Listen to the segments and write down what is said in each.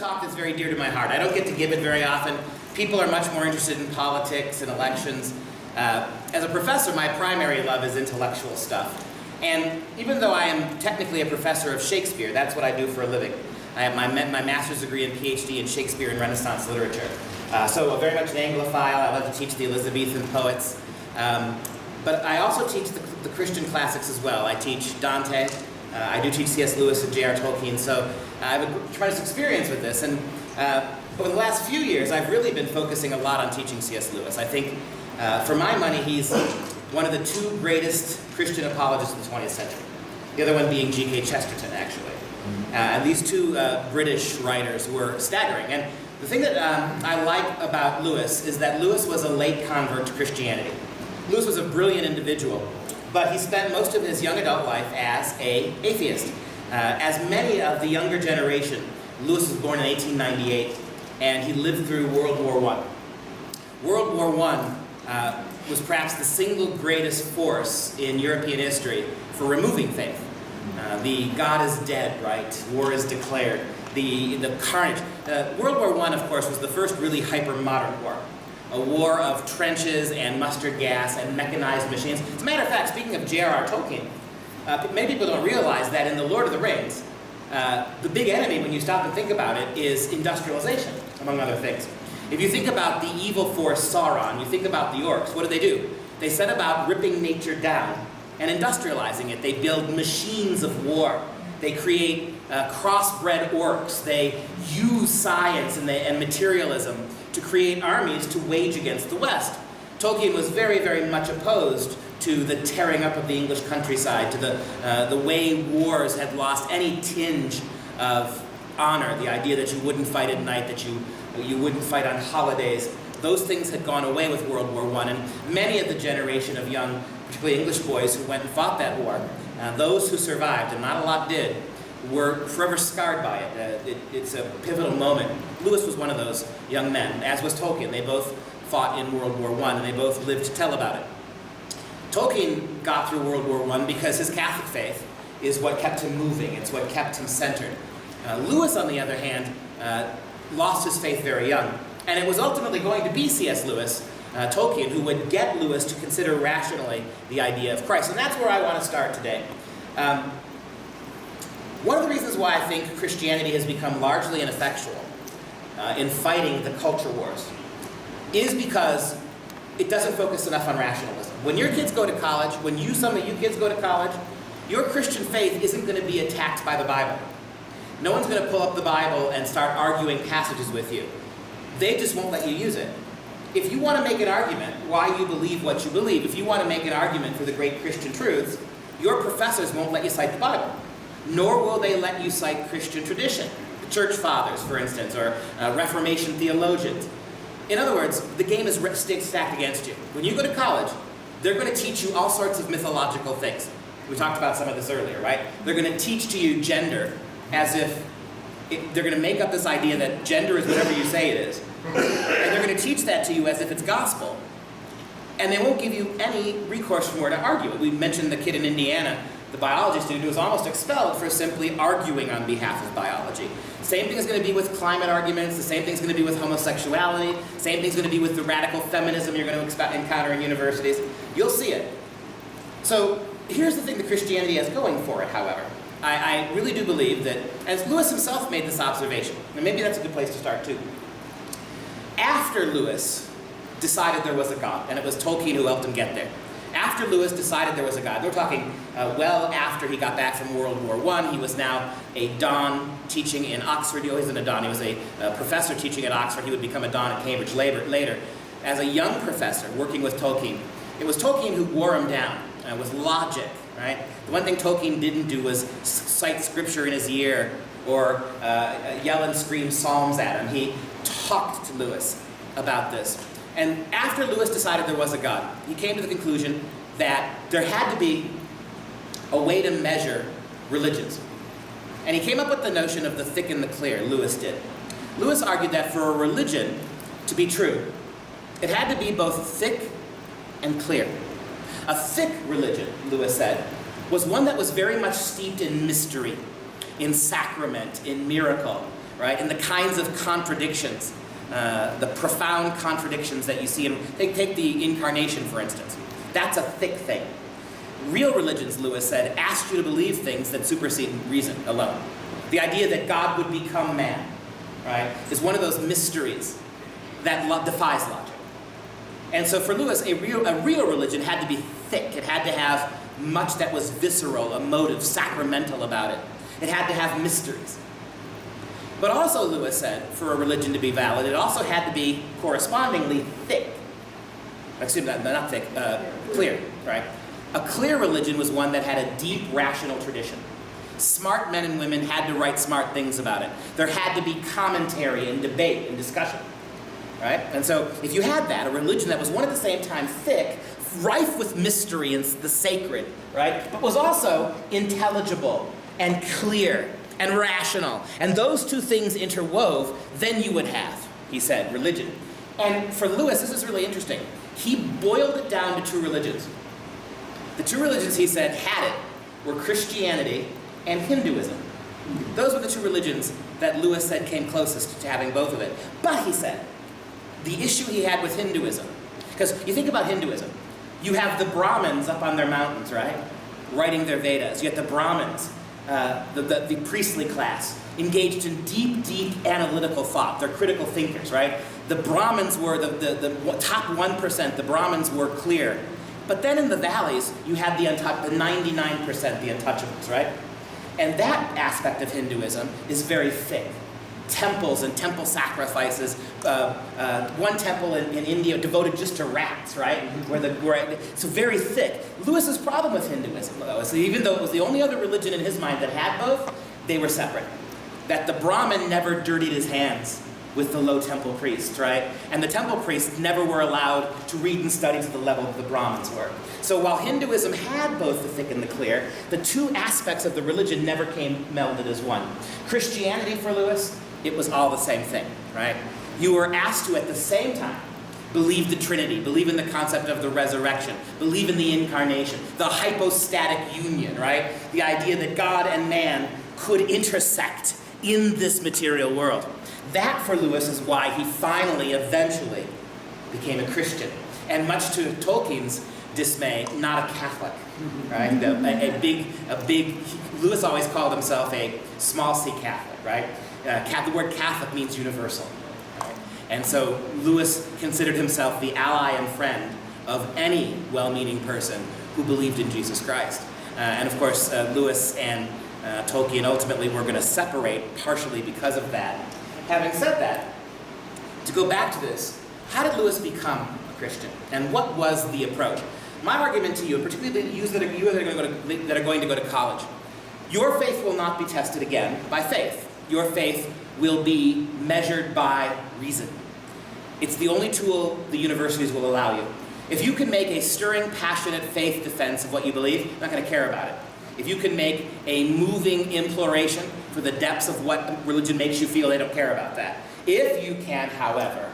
talk that's very dear to my heart. I don't get to give it very often. People are much more interested in politics and elections. As a professor, my primary love is intellectual stuff. And even though I am technically a professor of Shakespeare, that's what I do for a living. I have my master's degree and PhD in Shakespeare and Renaissance literature. So very much an Anglophile. I love to teach the Elizabethan poets. But I also teach the Christian classics as well. I teach Dante. I do teach C.S. Lewis and J.R. Tolkien. So I have a tremendous experience with this. And over the last few years, I've really been focusing a lot on teaching C.S. Lewis. I think, for my money, he's one of the two greatest Christian apologists of the 20th century. The other one being G.K. Chesterton, actually. And these two British writers were staggering. And the thing that I like about Lewis is that Lewis was a late convert to Christianity. Lewis was a brilliant individual, but he spent most of his young adult life as an atheist. As many of the younger generation, Lewis was born in 1898, and he lived through World War I. World War I was perhaps the single greatest force in European history for removing faith. The God is dead, right? War is declared. The carnage. World War I, of course, was the first really hyper-modern war. A war of trenches and mustard gas and mechanized machines. As a matter of fact, speaking of J.R.R. Tolkien, many people don't realize that in The Lord of the Rings, the big enemy, when you stop and think about it, is industrialization, among other things. If you think about the evil force Sauron, you think about the orcs, what do? They set about ripping nature down and industrializing it. They build machines of war. They create crossbred orcs. They use science and materialism to create armies to wage against the West. Tolkien was very, very much opposed to the tearing up of the English countryside, to the way wars had lost any tinge of honor, the idea that you wouldn't fight at night, that you wouldn't fight on holidays. Those things had gone away with World War I, and many of the generation of young, particularly English boys who went and fought that war, those who survived, and not a lot did, were forever scarred by it. It's a pivotal moment. Lewis was one of those young men, as was Tolkien. They both fought in World War I, and they both lived to tell about it. Tolkien got through World War I because his Catholic faith is what kept him moving. It's what kept him centered. Lewis, on the other hand, lost his faith very young. And it was ultimately going to be C.S. Lewis, Tolkien, who would get Lewis to consider rationally the idea of Christ. And that's where I want to start today. One of the reasons why I think Christianity has become largely ineffectual in fighting the culture wars is because it doesn't focus enough on rationalism. When your kids go to college, some of you kids go to college, your Christian faith isn't going to be attacked by the Bible. No one's going to pull up the Bible and start arguing passages with you. They just won't let you use it. If you want to make an argument why you believe what you believe, if you want to make an argument for the great Christian truths, your professors won't let you cite the Bible. Nor will they let you cite Christian tradition. The church fathers, for instance, or Reformation theologians. In other words, the game is stacked against you. When you go to college, they're going to teach you all sorts of mythological things. We talked about some of this earlier, right? They're going to teach to you gender as if they're going to make up this idea that gender is whatever you say it is. And they're going to teach that to you as if it's gospel. And they won't give you any recourse from where to argue it. We mentioned the kid in Indiana, the biology student, who was almost expelled for simply arguing on behalf of biology. Same thing is going to be with climate arguments. The same thing is going to be with homosexuality. Same thing is going to be with the radical feminism you're going to encounter in universities. You'll see it. So here's the thing that Christianity has going for it, however. I really do believe that, as Lewis himself made this observation, and maybe that's a good place to start too. After Lewis decided there was a God, and it was Tolkien who helped him get there. After Lewis decided there was a God, we're talking well after he got back from World War I, he was now a don teaching in Oxford. He wasn't a don, he was a professor teaching at Oxford. He would become a don at Cambridge later. As a young professor working with Tolkien, it was Tolkien who wore him down with logic, right? The one thing Tolkien didn't do was cite scripture in his ear or yell and scream psalms at him. He talked to Lewis about this. And after Lewis decided there was a God, he came to the conclusion that there had to be a way to measure religions. And he came up with the notion of the thick and the clear, Lewis did. Lewis argued that for a religion to be true, it had to be both thick and clear. A thick religion, Lewis said, was one that was very much steeped in mystery, in sacrament, in miracle. right? And the kinds of contradictions, the profound contradictions that you see in, take the incarnation, for instance. That's a thick thing. Real religions, Lewis said, asked you to believe things that supersede reason alone. The idea that God would become man, right, is one of those mysteries that defies logic. And so for Lewis, a real religion had to be thick. It had to have much that was visceral, emotive, sacramental about it. It had to have mysteries. But also, Lewis said, for a religion to be valid, it also had to be correspondingly thick. Excuse me, not thick, clear, right? A clear religion was one that had a deep rational tradition. Smart men and women had to write smart things about it. There had to be commentary and debate and discussion, right? And so if you had that, a religion that was one at the same time thick, rife with mystery and the sacred, right? But was also intelligible and clear and rational. And those two things interwove, then you would have, he said, religion. And for Lewis, this is really interesting. He boiled it down to two religions. The two religions, he said, had it were Christianity and Hinduism. Those were the two religions that Lewis said came closest to having both of it. But he said, the issue he had with Hinduism, because you think about Hinduism, you have the Brahmins up on their mountains, right? Writing their Vedas. You have the Brahmins, the priestly class, engaged in deep, deep analytical thought. They're critical thinkers, right? The Brahmins were the top 1%. The Brahmins were clear. But then in the valleys, you had the 99%, the untouchables, right? And that aspect of Hinduism is very thick. Temples and temple sacrifices. One temple in India devoted just to rats, right? So very thick. Lewis's problem with Hinduism, though, is that even though it was the only other religion in his mind that had both, they were separate. That the Brahmin never dirtied his hands with the low temple priests, right? And the temple priests never were allowed to read and study to the level that the Brahmins were. So while Hinduism had both the thick and the clear, the two aspects of the religion never came melded as one. Christianity for Lewis, it was all the same thing, right? You were asked to, at the same time, believe the Trinity, believe in the concept of the resurrection, believe in the incarnation, the hypostatic union, right? The idea that God and man could intersect in this material world. That, for Lewis, is why he finally, eventually, became a Christian. And much to Tolkien's dismay, not a Catholic, right? A big, Lewis always called himself a small c Catholic, right? The word Catholic means universal. Right? And so Lewis considered himself the ally and friend of any well-meaning person who believed in Jesus Christ. And of course, Lewis and Tolkien ultimately were going to separate partially because of that. Having said that, to go back to this, how did Lewis become a Christian? And what was the approach? My argument to you, particularly you that are going to go to college, your faith will not be tested again by faith. Your faith will be measured by reason. It's the only tool the universities will allow you. If you can make a stirring, passionate faith defense of what you believe, you're not going to care about it. If you can make a moving imploration for the depths of what religion makes you feel, they don't care about that. If you can, however,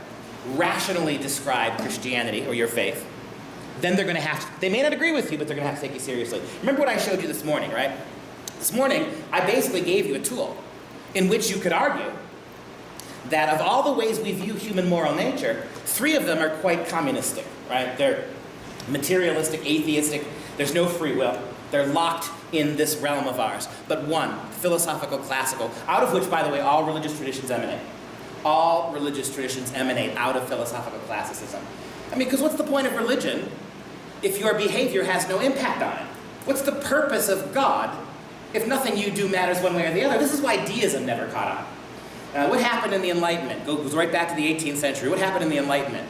rationally describe Christianity or your faith, then they're going to have to, they may not agree with you, but they're going to have to take you seriously. Remember what I showed you this morning, right? This morning, I basically gave you a tool in which you could argue that of all the ways we view human moral nature, 3 of them are quite communistic, right? They're materialistic, atheistic, there's no free will. They're locked in this realm of ours. But one, philosophical, classical, out of which, by the way, all religious traditions emanate. All religious traditions emanate out of philosophical classicism. I mean, because what's the point of religion if your behavior has no impact on it? What's the purpose of God if nothing you do matters one way or the other? This is why deism never caught on. What happened in the Enlightenment? Goes right back to the 18th century. What happened in the Enlightenment?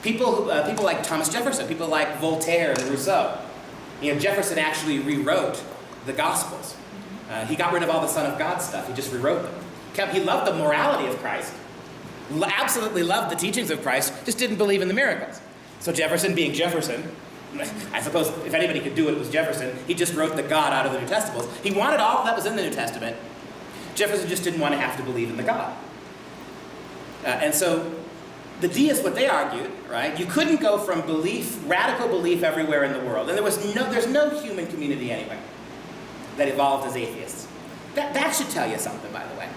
People like Thomas Jefferson, people like Voltaire and Rousseau. You know, Jefferson actually rewrote the Gospels. He got rid of all the Son of God stuff. He just rewrote them. He loved the morality of Christ. Absolutely loved the teachings of Christ, just didn't believe in the miracles. So Jefferson, being Jefferson, I suppose if anybody could do it, it was Jefferson. He just wrote the God out of the New Testament. He wanted all that was in the New Testament. Jefferson just didn't want to have to believe in the God. And so the deists, what they argued, right? You couldn't go from belief, radical belief everywhere in the world, and there's no human community anywhere that evolved as atheists. That should tell you something, by the way.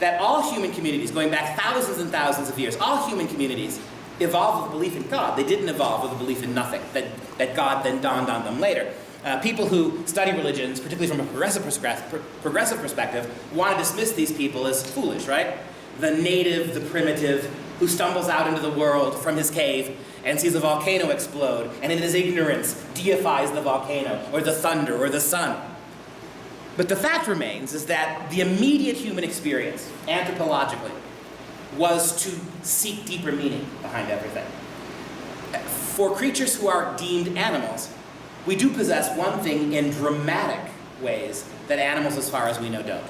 that all human communities, going back thousands and thousands of years, all human communities evolved with a belief in God. They didn't evolve with a belief in nothing, that God then dawned on them later. People who study religions, particularly from a progressive perspective, want to dismiss these people as foolish, right? The native, the primitive, who stumbles out into the world from his cave and sees a volcano explode, and in his ignorance deifies the volcano, or the thunder, or the sun. But the fact remains is that the immediate human experience, anthropologically, was to seek deeper meaning behind everything. For creatures who are deemed animals, we do possess one thing in dramatic ways that animals, as far as we know, don't.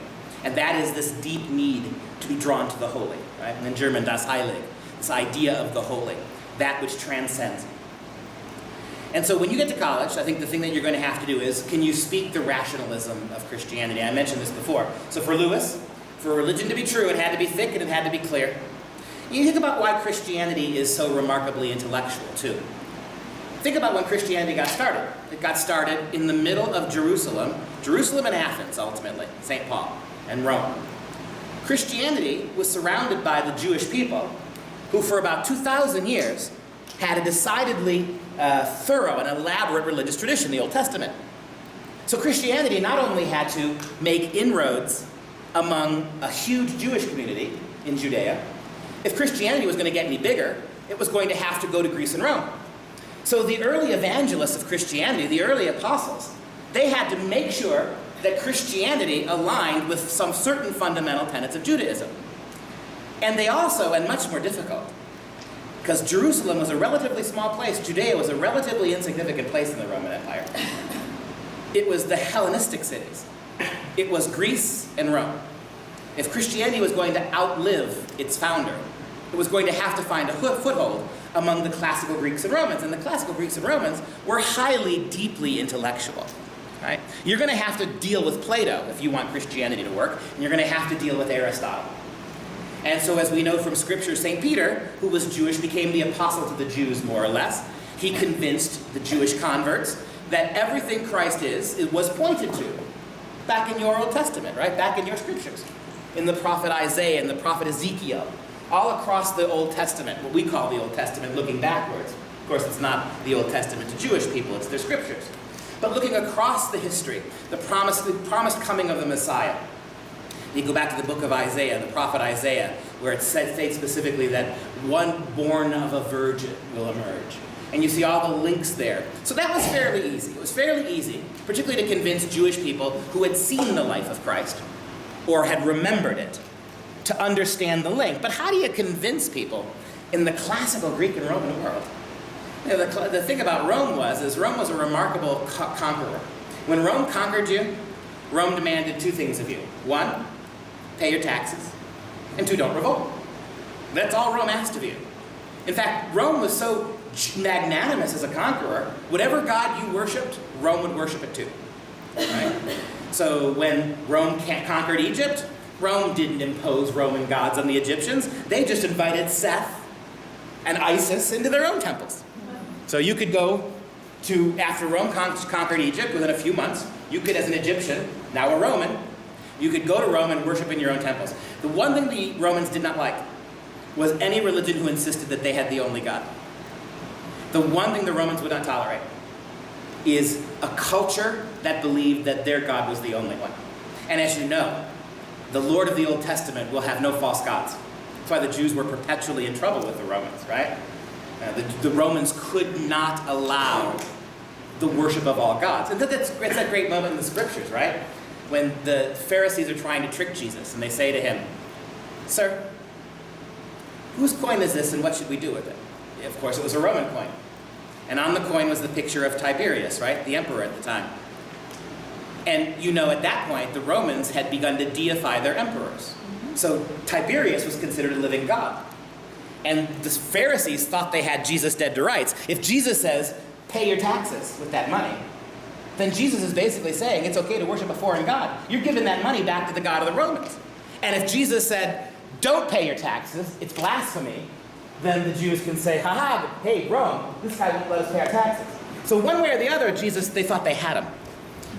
And that is this deep need to be drawn to the holy, right? And in German, das Heilig, this idea of the holy, that which transcends. And so when you get to college, I think the thing that you're going to have to do is, can you speak the rationalism of Christianity? I mentioned this before. So for Lewis, for religion to be true, it had to be thick and it had to be clear. You think about why Christianity is so remarkably intellectual, too. Think about when Christianity got started. It got started in the middle of Jerusalem and Athens, ultimately, St. Paul, and Rome. Christianity was surrounded by the Jewish people, who for about 2,000 years had a decidedly thorough and elaborate religious tradition, the Old Testament. So Christianity not only had to make inroads among a huge Jewish community in Judea, if Christianity was going to get any bigger, it was going to have to go to Greece and Rome. So the early evangelists of Christianity, the early apostles, they had to make sure that Christianity aligned with some certain fundamental tenets of Judaism. And they also, and much more difficult, because Jerusalem was a relatively small place, Judea was a relatively insignificant place in the Roman Empire. It was the Hellenistic cities. It was Greece and Rome. If Christianity was going to outlive its founder, it was going to have to find a foothold among the classical Greeks and Romans. And the classical Greeks and Romans were highly, deeply intellectual. Right? You're going to have to deal with Plato if you want Christianity to work, and you're going to have to deal with Aristotle. And so as we know from Scripture, St. Peter, who was Jewish, became the apostle to the Jews, more or less. He convinced the Jewish converts that everything Christ is, it was pointed to back in your Old Testament, right? Back in your Scriptures. In the prophet Isaiah and the prophet Ezekiel. All across the Old Testament, what we call the Old Testament, looking backwards. Of course, it's not the Old Testament to Jewish people, it's their Scriptures. But looking across the history, the promised coming of the Messiah. You go back to the book of Isaiah, the prophet Isaiah, where it states specifically that one born of a virgin will emerge. And you see all the links there. So that was fairly easy. It was fairly easy, particularly to convince Jewish people who had seen the life of Christ, or had remembered it, to understand the link. But how do you convince people in the classical Greek and Roman world? You know, the thing about Rome was a remarkable conqueror. When Rome conquered you, Rome demanded two things of you. One, pay your taxes. And two, don't revolt. That's all Rome asked of you. In fact, Rome was so magnanimous as a conqueror, whatever god you worshipped, Rome would worship it too. Right? So when Rome conquered Egypt, Rome didn't impose Roman gods on the Egyptians. They just invited Seth and Isis into their own temples. So you could go to, after Rome conquered Egypt, within a few months, you could, as an Egyptian, now a Roman, you could go to Rome and worship in your own temples. The one thing the Romans did not like was any religion who insisted that they had the only God. The one thing the Romans would not tolerate is a culture that believed that their God was the only one. And as you know, the Lord of the Old Testament will have no false gods. That's why the Jews were perpetually in trouble with the Romans, right? The Romans could not allow the worship of all gods. And it's that great moment in the Scriptures, right? When the Pharisees are trying to trick Jesus, and they say to him, "Sir, whose coin is this, and what should we do with it?" Of course, it was a Roman coin. And on the coin was the picture of Tiberius, right? The emperor at the time. And you know, at that point, the Romans had begun to deify their emperors. So Tiberius was considered a living god. And the Pharisees thought they had Jesus dead to rights. If Jesus says, pay your taxes with that money, then Jesus is basically saying it's okay to worship a foreign god. You're giving that money back to the God of the Romans. And if Jesus said, don't pay your taxes, it's blasphemy, then the Jews can say, hey, Rome, this guy won't let us pay our taxes. So one way or the other, Jesus, they thought they had him.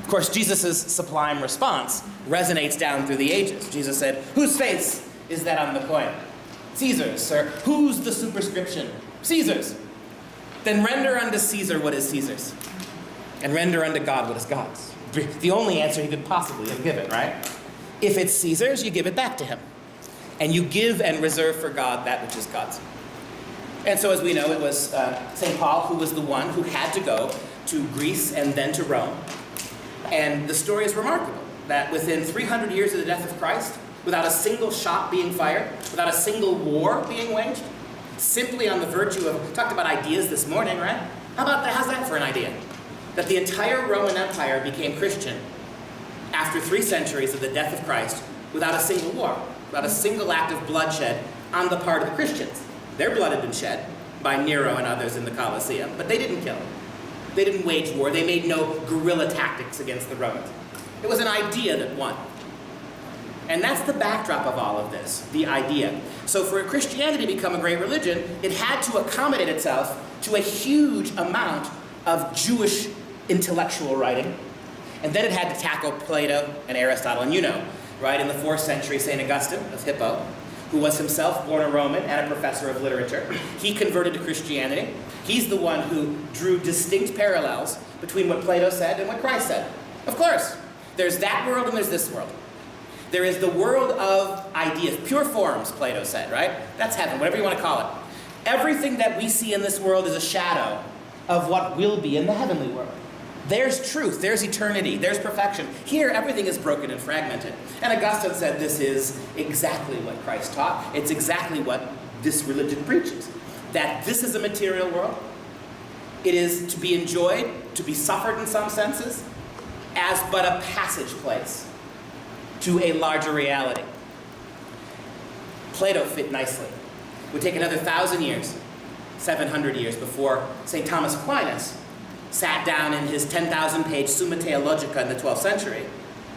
Of course, Jesus' sublime response resonates down through the ages. Jesus said, "Whose face is that on the coin? Caesar's." Or, "Whose the superscription? Caesar's." "Then render unto Caesar what is Caesar's, and render unto God what is God's." The only answer he could possibly have given, right? If it's Caesar's, you give it back to him. And you give and reserve for God that which is God's. And so, as we know, it was St. Paul who was the one who had to go to Greece and then to Rome. And the story is remarkable, that within 300 years of the death of Christ, without a single shot being fired, without a single war being waged, simply on the virtue of, talked about ideas this morning, right? How about that? How's that for an idea? That the entire Roman Empire became Christian after 3 centuries of the death of Christ without a single war, without a single act of bloodshed on the part of the Christians. Their blood had been shed by Nero and others in the Colosseum, but they didn't kill. They didn't wage war. They made no guerrilla tactics against the Romans. It was an idea that won. And that's the backdrop of all of this, the idea. So for Christianity to become a great religion, it had to accommodate itself to a huge amount of Jewish intellectual writing. And then it had to tackle Plato and Aristotle. And you know, right, in the 4th century, St. Augustine of Hippo, who was himself born a Roman and a professor of literature, he converted to Christianity. He's the one who drew distinct parallels between what Plato said and what Christ said. Of course, there's that world and there's this world. There is the world of ideas, pure forms, Plato said, right? That's heaven, whatever you want to call it. Everything that we see in this world is a shadow of what will be in the heavenly world. There's truth, there's eternity, there's perfection. Here, everything is broken and fragmented. And Augustine said this is exactly what Christ taught. It's exactly what this religion preaches. That this is a material world. It is to be enjoyed, to be suffered in some senses, as but a passage place to a larger reality. Plato fit nicely. It would take another 1,000 years, 700 years before St. Thomas Aquinas sat down in his 10,000-page Summa Theologica in the 12th century,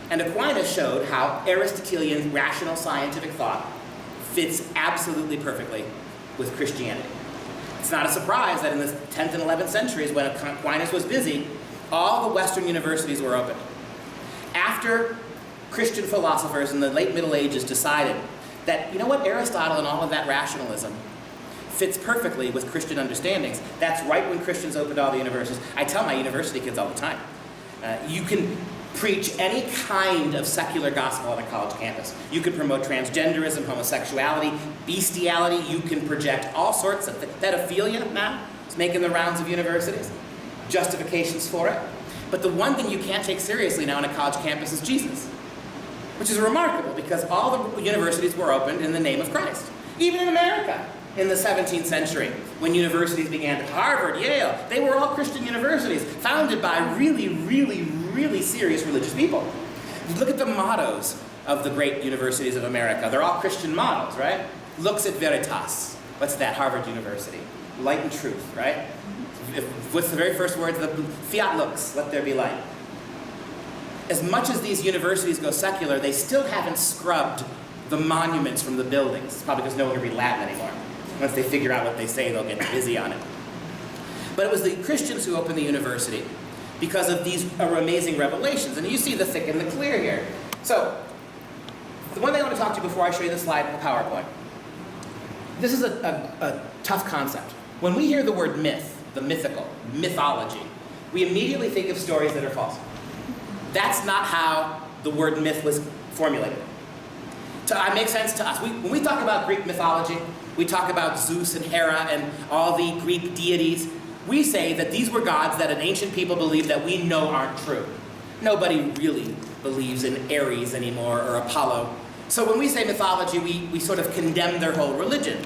and Aquinas showed how Aristotelian rational scientific thought fits absolutely perfectly with Christianity. It's not a surprise that in the 10th and 11th centuries, when Aquinas was busy, all the Western universities were open. After Christian philosophers in the late Middle Ages decided that, you know what, Aristotle and all of that rationalism fits perfectly with Christian understandings. That's right when Christians opened all the universities. I tell my university kids all the time, you can preach any kind of secular gospel on a college campus. You can promote transgenderism, homosexuality, bestiality. You can project all sorts of pedophilia now. It's making the rounds of universities. Justifications for it. But the one thing you can't take seriously now on a college campus is Jesus, which is remarkable because all the universities were opened in the name of Christ. Even in America, in the 17th century, when universities began, Harvard, Yale, they were all Christian universities, founded by really, really, really serious religious people. Look at the mottos of the great universities of America. They're all Christian mottos, right? Lux et veritas. What's that? Harvard University. Light and truth, right? What's the very first words? The fiat lux, let there be light. As much as these universities go secular, they still haven't scrubbed the monuments from the buildings. It's probably because no one can read Latin anymore. Once they figure out what they say, they'll get busy on it. But it was the Christians who opened the university because of these amazing revelations. And you see the thick and the clear here. So, the one thing I want to talk to you before I show you the slide in the PowerPoint. This is a tough concept. When we hear the word myth, the mythical, mythology, we immediately think of stories that are false. That's not how the word myth was formulated. It makes sense to us. When we talk about Greek mythology, we talk about Zeus and Hera and all the Greek deities. We say that these were gods that an ancient people believed that we know aren't true. Nobody really believes in Ares anymore or Apollo. So when we say mythology, we sort of condemn their whole religion.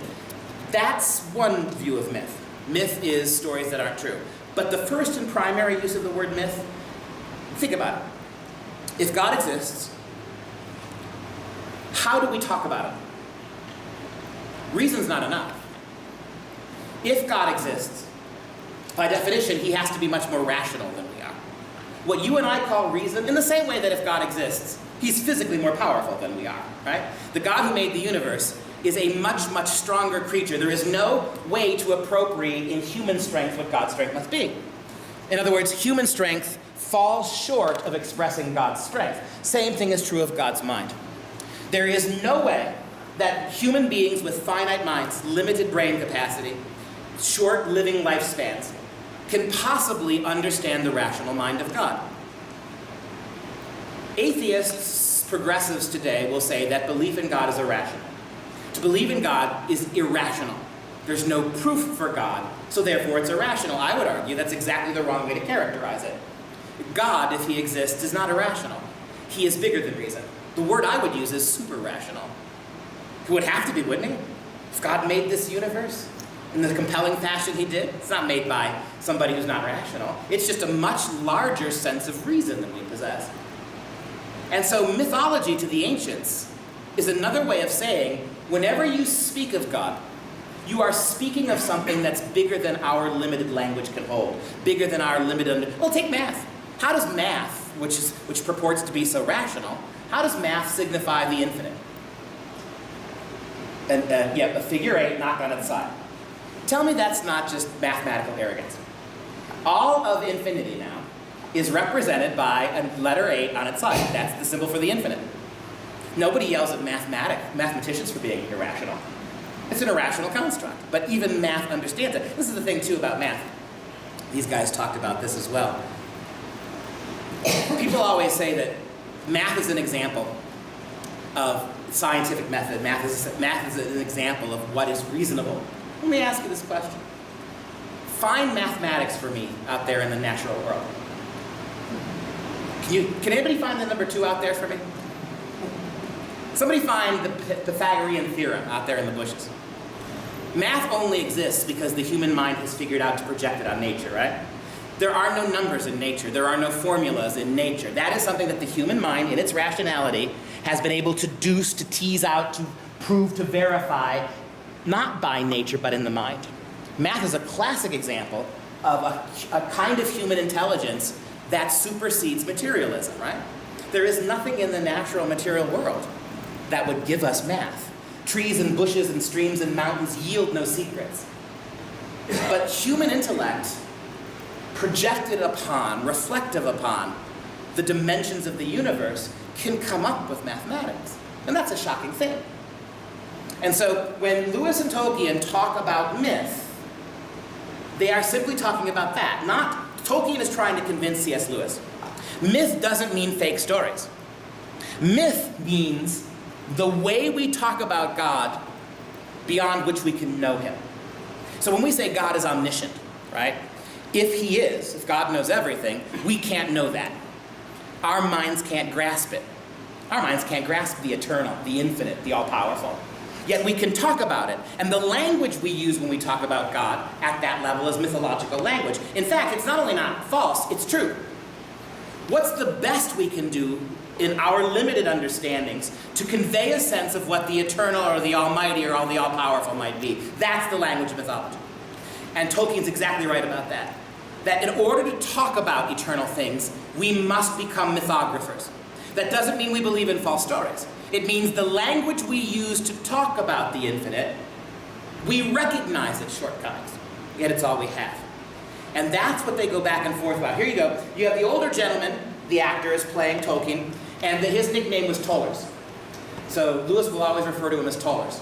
That's one view of myth. Myth is stories that aren't true. But the first and primary use of the word myth, think about it. If God exists, how do we talk about him? Reason's not enough. If God exists, by definition, he has to be much more rational than we are. What you and I call reason, in the same way that if God exists, he's physically more powerful than we are, right? The God who made the universe is a much, much stronger creature. There is no way to appropriate in human strength what God's strength must be. In other words, human strength falls short of expressing God's strength. Same thing is true of God's mind. There is no way that human beings with finite minds, limited brain capacity, short living lifespans, can possibly understand the rational mind of God. Atheists, progressives today will say that belief in God is irrational. To believe in God is irrational. There's no proof for God, so therefore it's irrational. I would argue that's exactly the wrong way to characterize it. God, if he exists, is not irrational. He is bigger than reason. The word I would use is super-rational. He would have to be, wouldn't he? If God made this universe in the compelling fashion he did, it's not made by somebody who's not rational. It's just a much larger sense of reason than we possess. And so mythology to the ancients is another way of saying, whenever you speak of God, you are speaking of something that's bigger than our limited language can hold, bigger than our limited... Well, take math. How does math, which purports to be so rational, how does math signify the infinite? And a figure 8 knocked on its side. Tell me that's not just mathematical arrogance. All of infinity now is represented by a letter 8 on its side. That's the symbol for the infinite. Nobody yells at mathematicians for being irrational. It's an irrational construct, but even math understands it. This is the thing, too, about math. These guys talked about this as well. People always say that math is an example of scientific method. Math is an example of what is reasonable. Let me ask you this question. Find mathematics for me out there in the natural world. Can anybody find the number 2 out there for me? Somebody find the Pythagorean theorem out there in the bushes. Math only exists because the human mind has figured out to project it on nature, right? There are no numbers in nature. There are no formulas in nature. That is something that the human mind, in its rationality, has been able to deduce, to tease out, to prove, to verify, not by nature, but in the mind. Math is a classic example of a kind of human intelligence that supersedes materialism, right? There is nothing in the natural material world that would give us math. Trees and bushes and streams and mountains yield no secrets. But human intellect, projected upon, reflective upon the dimensions of the universe, can come up with mathematics. And that's a shocking thing. And so when Lewis and Tolkien talk about myth, they are simply talking about that. Tolkien is trying to convince C.S. Lewis. Myth doesn't mean fake stories. Myth means the way we talk about God beyond which we can know him. So when we say God is omniscient, right? If God knows everything, we can't know that. Our minds can't grasp it. Our minds can't grasp the eternal, the infinite, the all-powerful. Yet we can talk about it. And the language we use when we talk about God at that level is mythological language. In fact, it's not only not false, it's true. What's the best we can do in our limited understandings to convey a sense of what the eternal or the almighty or all the all-powerful might be? That's the language of mythology. And Tolkien's exactly right about that. That in order to talk about eternal things, we must become mythographers. That doesn't mean we believe in false stories. It means the language we use to talk about the infinite, we recognize its shortcomings, yet it's all we have. And that's what they go back and forth about. Here you go. You have the older gentleman, the actor is playing Tolkien, and his nickname was Tollers. So Lewis will always refer to him as Tollers.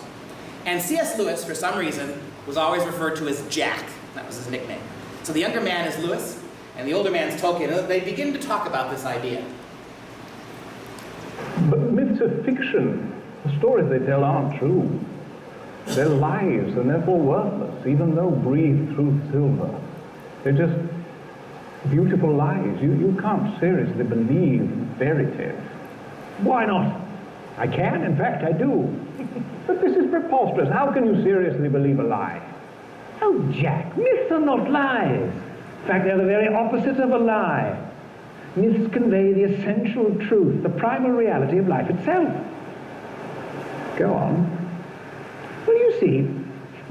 And C.S. Lewis, for some reason, was always referred to as Jack. That was his nickname. So the younger man is Lewis, and the older man is Tolkien. And they begin to talk about this idea. But myths are fiction. The stories they tell aren't true. They're lies and therefore worthless, even though breathed through silver. They're just beautiful lies. You can't seriously believe verities. Why not? I can, in fact, I do. But this is preposterous. How can you seriously believe a lie? Oh, Jack, myths are not lies. In fact, they're the very opposite of a lie. Myths convey the essential truth, the primal reality of life itself. Go on. Well, you see,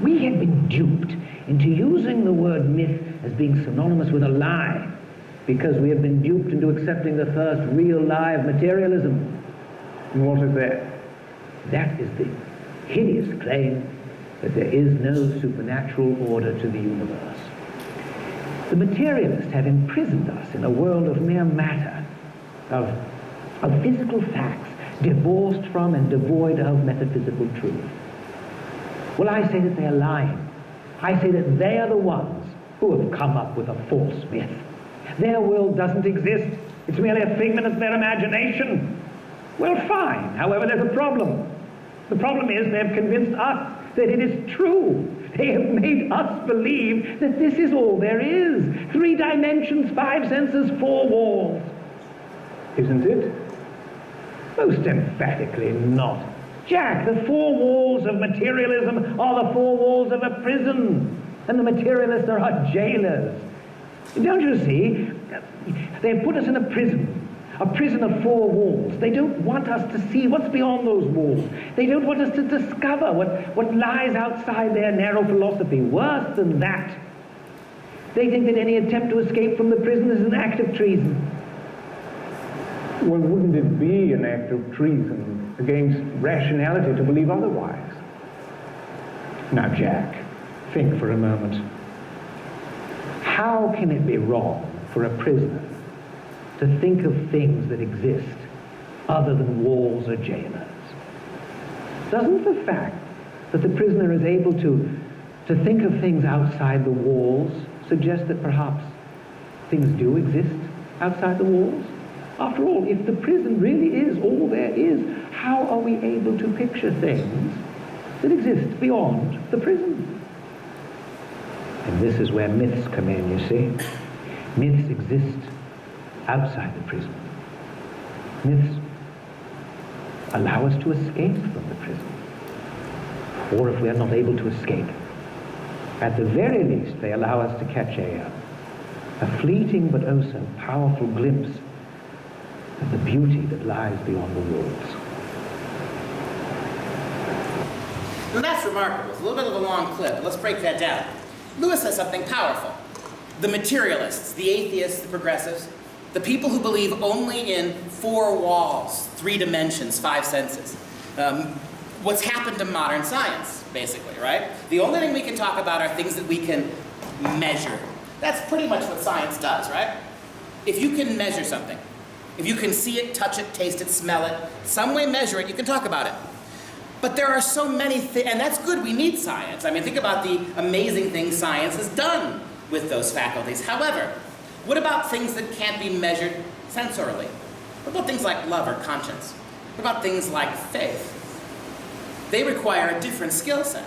we have been duped into using the word myth as being synonymous with a lie, because we have been duped into accepting the first real lie of materialism. And what is that? That is the hideous claim that there is no supernatural order to the universe. The materialists have imprisoned us in a world of mere matter, of physical facts, divorced from and devoid of metaphysical truth. Well, I say that they are lying. I say that they are the ones who have come up with a false myth. Their world doesn't exist. It's merely a figment of their imagination. Well, fine. However, there's a problem. The problem is they have convinced us that it is true. They have made us believe that this is all there is. 3 dimensions, 5 senses, 4 walls. Isn't it? Most emphatically not. Jack, the 4 walls of materialism are the 4 walls of a prison, and the materialists are our jailers. Don't you see? They've put us in a prison of 4 walls. They don't want us to see what's beyond those walls. They don't want us to discover what lies outside their narrow philosophy. Worse than that, they think that any attempt to escape from the prison is an act of treason. Well, wouldn't it be an act of treason against rationality to believe otherwise? Now, Jack, think for a moment. How can it be wrong for a prisoner to think of things that exist other than walls or jailers? Doesn't the fact that the prisoner is able to think of things outside the walls suggest that perhaps things do exist outside the walls? After all, if the prison really is all there is, how are we able to picture things that exist beyond the prison? And this is where myths come in, you see. Myths exist outside the prison. Myths allow us to escape from the prison. Or if we are not able to escape, at the very least they allow us to catch a fleeting but oh so powerful glimpse of the beauty that lies beyond the walls. Now that's remarkable. It's a little bit of a long clip. Let's break that down. Lewis says something powerful. The materialists, the atheists, the progressives, the people who believe only in 4 walls, 3 dimensions, 5 senses. What's happened to modern science, basically, right? The only thing we can talk about are things that we can measure. That's pretty much what science does, right? If you can measure something, if you can see it, touch it, taste it, smell it, some way measure it, you can talk about it. But there are so many things, and that's good, we need science. I mean, think about the amazing things science has done with those faculties. However, what about things that can't be measured sensorially? What about things like love or conscience? What about things like faith? They require a different skill set.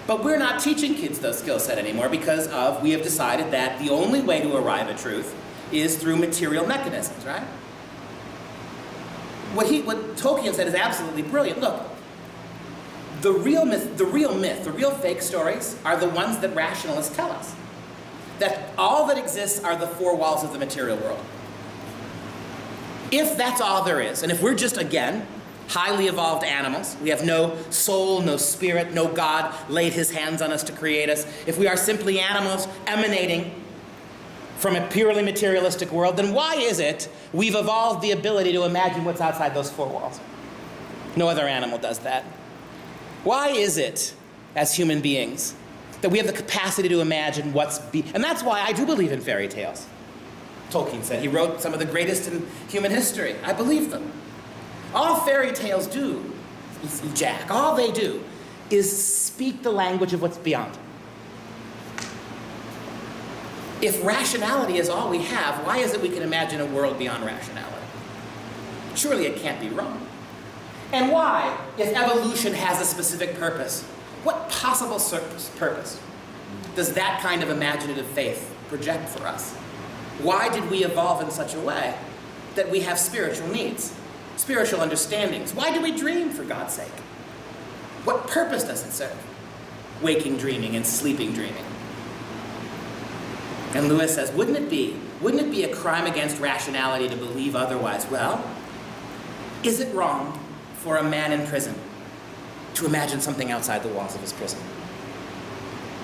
But we're not teaching kids those skill set anymore because we have decided that the only way to arrive at truth is through material mechanisms, right? What Tolkien said is absolutely brilliant. Look, the real fake stories are the ones that rationalists tell us. That all that exists are the 4 walls of the material world. If that's all there is, and if we're just, again, highly evolved animals, we have no soul, no spirit, no God laid his hands on us to create us, if we are simply animals emanating from a purely materialistic world, then why is it we've evolved the ability to imagine what's outside those 4 walls? No other animal does that. Why is it, as human beings, that we have the capacity to imagine and that's why I do believe in fairy tales. Tolkien said he wrote some of the greatest in human history. I believe them. All fairy tales do, Jack, all they do is speak the language of what's beyond. If rationality is all we have, why is it we can imagine a world beyond rationality? Surely it can't be wrong. And why, if evolution has a specific purpose, what possible purpose does that kind of imaginative faith project for us? Why did we evolve in such a way that we have spiritual needs, spiritual understandings? Why do we dream, for God's sake? What purpose does it serve? Waking dreaming and sleeping dreaming. And Lewis says, wouldn't it be a crime against rationality to believe otherwise? Well, is it wrong for a man in prison to imagine something outside the walls of his prison?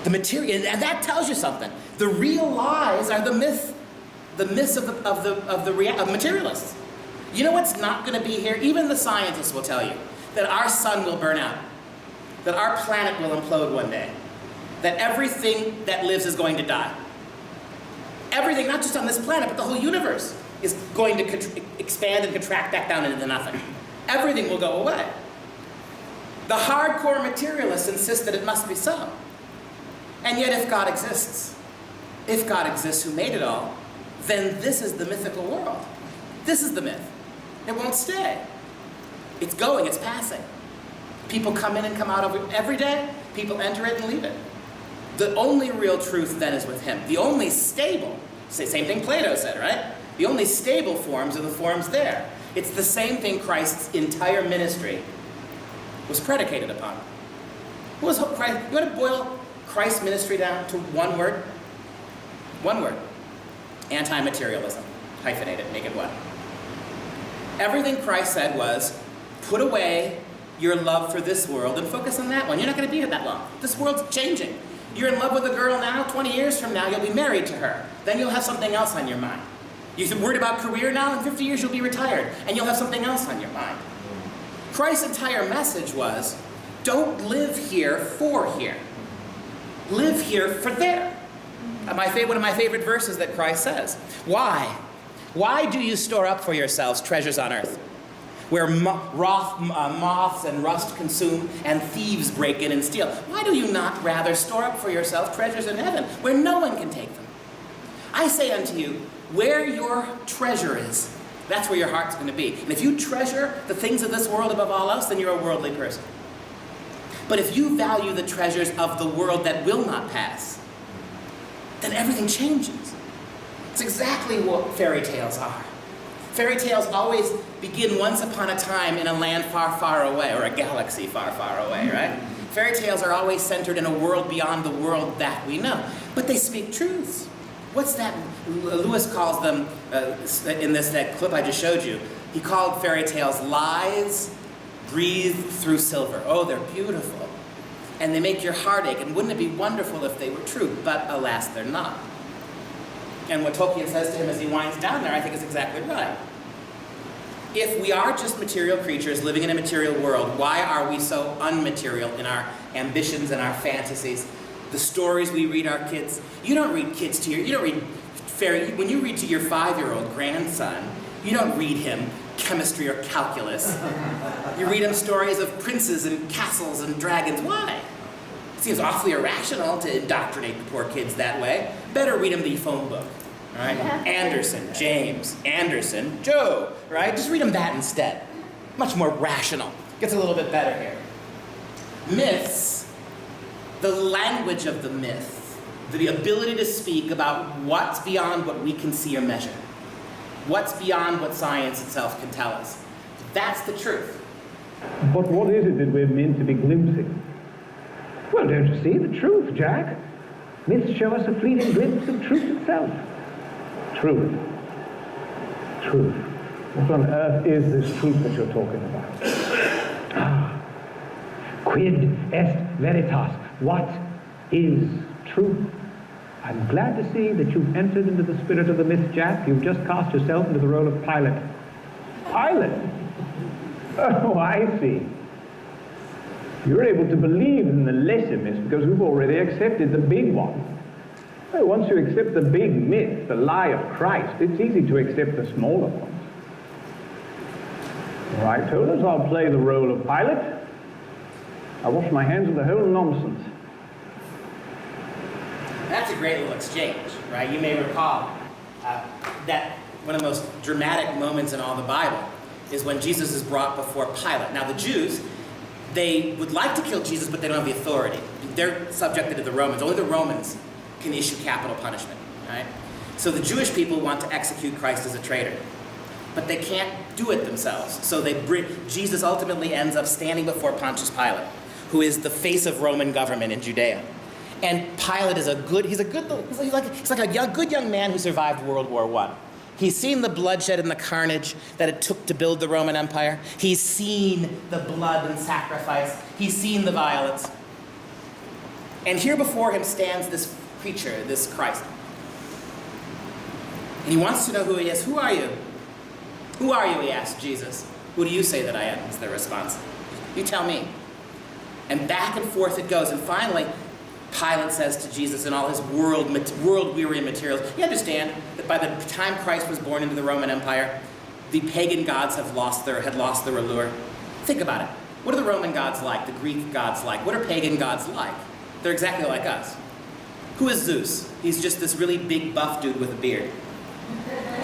The material, and that tells you something. The real lies are the myths of materialists. You know what's not going to be here? Even the scientists will tell you that our sun will burn out, that our planet will implode one day, that everything that lives is going to die. Everything, not just on this planet, but the whole universe, is going to expand and contract back down into nothing. Everything will go away. The hardcore materialists insist that it must be so. And yet if God exists who made it all, then this is the mythical world. This is the myth. It won't stay. It's going, it's passing. People come in and come out of it every day. People enter it and leave it. The only real truth then is with him. The only stable, same thing Plato said, right? The only stable forms are the forms there. It's the same thing Christ's entire ministry was predicated upon. What was Christ? You want to boil Christ's ministry down to one word? One word. Anti-materialism. Hyphenate it, make it what? Everything Christ said was, put away your love for this world and focus on that one. You're not going to be here that long. This world's changing. You're in love with a girl now, 20 years from now, you'll be married to her. Then you'll have something else on your mind. You're worried about career now, in 50 years you'll be retired, and you'll have something else on your mind. Christ's entire message was, don't live here for here. Live here for there. One of my favorite verses that Christ says. Why? Why do you store up for yourselves treasures on earth, where moths and rust consume and thieves break in and steal? Why do you not rather store up for yourself treasures in heaven, where no one can take them? I say unto you, where your treasure is, that's where your heart's going to be. And if you treasure the things of this world above all else, then you're a worldly person. But if you value the treasures of the world that will not pass, then everything changes. It's exactly what fairy tales are. Fairy tales always begin once upon a time in a land far, far away, or a galaxy far, far away, right? Fairy tales are always centered in a world beyond the world that we know. But they speak truths. What's that? Lewis calls them, in that clip I just showed you, he called fairy tales lies breathed through silver. Oh, they're beautiful. And they make your heart ache, and wouldn't it be wonderful if they were true? But alas, they're not. And what Tolkien says to him as he winds down there, I think is exactly right. If we are just material creatures living in a material world, why are we so unmaterial in our ambitions and our fantasies? The stories we read our kids. You don't read when you read to your 5-year-old grandson, you don't read him chemistry or calculus. You read him stories of princes and castles and dragons. Why? It seems awfully irrational to indoctrinate the poor kids that way. Better read him the phone book. Right? Anderson, James, Anderson, Joe, right? Just read them that instead. Much more rational. Gets a little bit better here. Myths, the language of the myth, the ability to speak about what's beyond what we can see or measure. What's beyond what science itself can tell us. That's the truth. But what is it that we're meant to be glimpsing? Well, don't you see the truth, Jack? Myths show us a fleeting glimpse of truth itself. Truth. Truth. What on earth is this truth that you're talking about? Quid est veritas? What is truth? I'm glad to see that you've entered into the spirit of the myth, Jack. You've just cast yourself into the role of Pilate. Pilate? Oh, I see. You're able to believe in the lesser myths because we've already accepted the big one. Well, once you accept the big myth, the lie of Christ, it's easy to accept the smaller ones. All right, Tolas, I'll play the role of Pilate. I wash my hands of the whole nonsense. That's a great little exchange, right? You may recall that one of the most dramatic moments in all the Bible is when Jesus is brought before Pilate. Now, the Jews, they would like to kill Jesus, but they don't have the authority. They're subjected to the Romans. Only the Romans can issue capital punishment, right? So the Jewish people want to execute Christ as a traitor, but they can't do it themselves. So Jesus ultimately ends up standing before Pontius Pilate, who is the face of Roman government in Judea. And Pilate is he's like a good young man who survived World War I. He's seen the bloodshed and the carnage that it took to build the Roman Empire. He's seen the blood and sacrifice. He's seen the violence. And here before him stands this preacher, this Christ. And he wants to know who he is. Who are you? Who are you, he asks Jesus. Who do you say that I am, is their response. You tell me. And back and forth it goes. And finally, Pilate says to Jesus in all his world-weary materials, you understand that by the time Christ was born into the Roman Empire, the pagan gods had lost their allure? Think about it. What are the Roman gods like? The Greek gods like? What are pagan gods like? They're exactly like us. Who is Zeus? He's just this really big buff dude with a beard.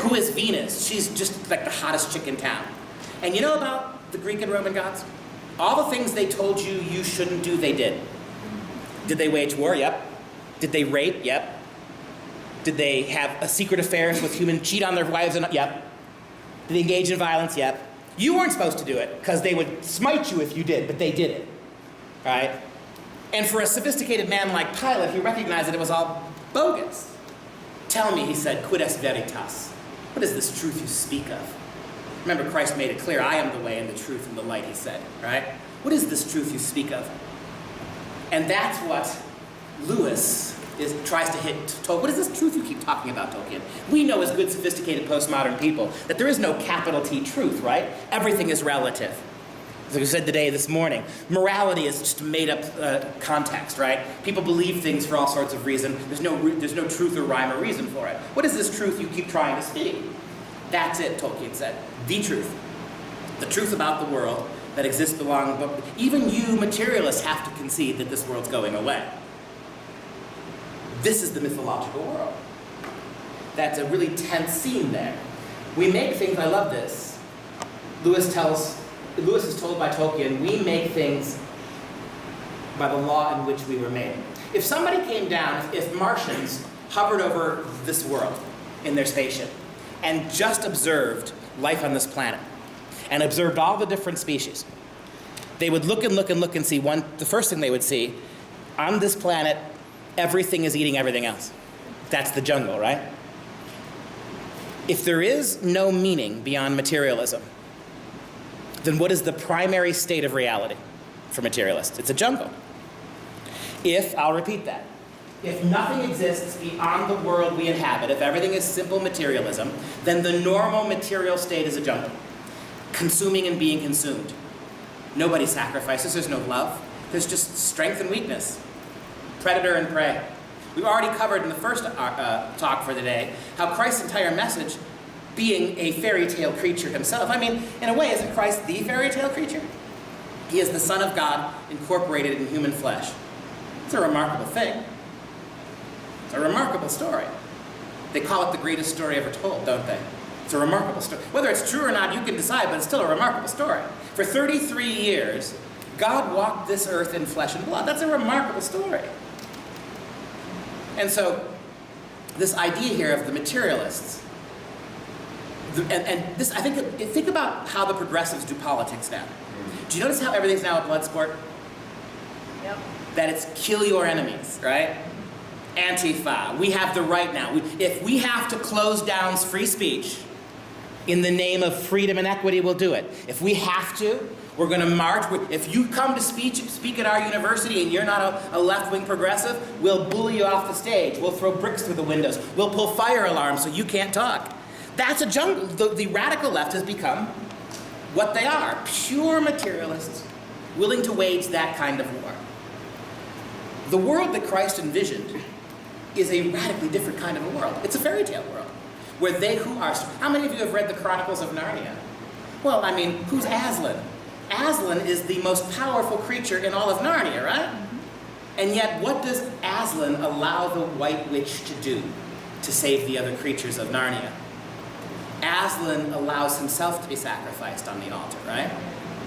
Who is Venus? She's just like the hottest chick in town. And you know about the Greek and Roman gods? All the things they told you you shouldn't do, they did. Did they wage war? Yep. Did they rape? Yep. Did they have a secret affairs with humans, cheat on their wives? Yep. Did they engage in violence? Yep. You weren't supposed to do it because they would smite you if you did, but they did it. Right? And for a sophisticated man like Pilate, he recognized that it was all bogus. Tell me, he said, quid est veritas? What is this truth you speak of? Remember, Christ made it clear, I am the way and the truth and the light, he said, right? What is this truth you speak of? And that's what Lewis tries to hit Tolkien. What is this truth you keep talking about, Tolkien? We know as good, sophisticated, postmodern people that there is no capital T truth, right? Everything is relative. As we said today, this morning, morality is just a made-up context, right? People believe things for all sorts of reasons. There's no truth or rhyme or reason for it. What is this truth you keep trying to speak? That's it, Tolkien said. The truth. The truth about the world that exists belong, but even you materialists have to concede that this world's going away. This is the mythological world. That's a really tense scene there. We make things, I love this. Lewis is told by Tolkien, we make things by the law in which we were made. If somebody came down, if Martians hovered over this world in their spaceship and just observed life on this planet, and observed all the different species, they would look and look and look and see the first thing they would see, on this planet, everything is eating everything else. That's the jungle, right? If there is no meaning beyond materialism, then what is the primary state of reality for materialists? It's a jungle. I'll repeat that, if nothing exists beyond the world we inhabit, if everything is simple materialism, then the normal material state is a jungle. Consuming and being consumed. Nobody sacrifices, there's no love. There's just strength and weakness. Predator and prey. We've already covered in the first talk for the day how Christ's entire message, being a fairy tale creature himself. I mean, in a way, isn't Christ the fairy tale creature? He is the Son of God incorporated in human flesh. It's a remarkable thing. It's a remarkable story. They call it the greatest story ever told, don't they? It's a remarkable story. Whether it's true or not, you can decide, but it's still a remarkable story. For 33 years, God walked this earth in flesh and blood. That's a remarkable story. And so, this idea here of the materialists, and this, I think about how the progressives do politics now. Do you notice how everything's now a blood sport? Yep. That it's kill your enemies, right? Antifa. We have the right now. If we have to close down free speech in the name of freedom and equity, we'll do it. If we have to, we're going to march. If you come to speak at our university and you're not a left-wing progressive, we'll bully you off the stage. We'll throw bricks through the windows. We'll pull fire alarms so you can't talk. That's a jungle. The radical left has become what they are. Pure materialists, willing to wage that kind of war. The world that Christ envisioned is a radically different kind of a world. It's a fairy tale world, where they who are... How many of you have read the Chronicles of Narnia? Well, I mean, who's Aslan? Aslan is the most powerful creature in all of Narnia, right? And yet, what does Aslan allow the White Witch to do to save the other creatures of Narnia? Aslan allows himself to be sacrificed on the altar, right?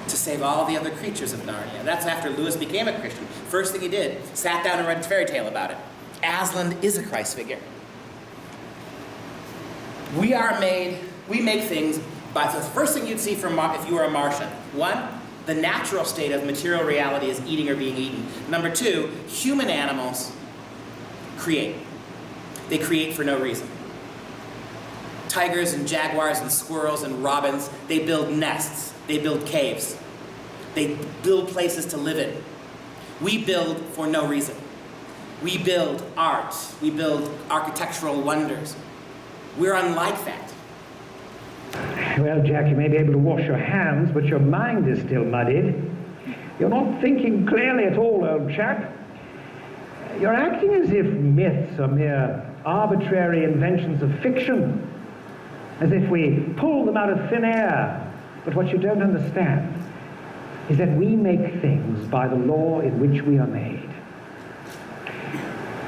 To save all the other creatures of Narnia. That's after Lewis became a Christian. First thing he did, sat down and read a fairy tale about it. Aslan is a Christ figure. We make things by, so the first thing you'd see if you were a Martian, one, the natural state of material reality is eating or being eaten. Number two, human animals create. They create for no reason. Tigers and jaguars and squirrels and robins, they build nests. They build caves. They build places to live in. We build for no reason. We build art. We build architectural wonders. We're unlike that. Well, Jack, you may be able to wash your hands, but your mind is still muddied. You're not thinking clearly at all, old chap. You're acting as if myths are mere arbitrary inventions of fiction, as if we pull them out of thin air. But what you don't understand is that we make things by the law in which we are made.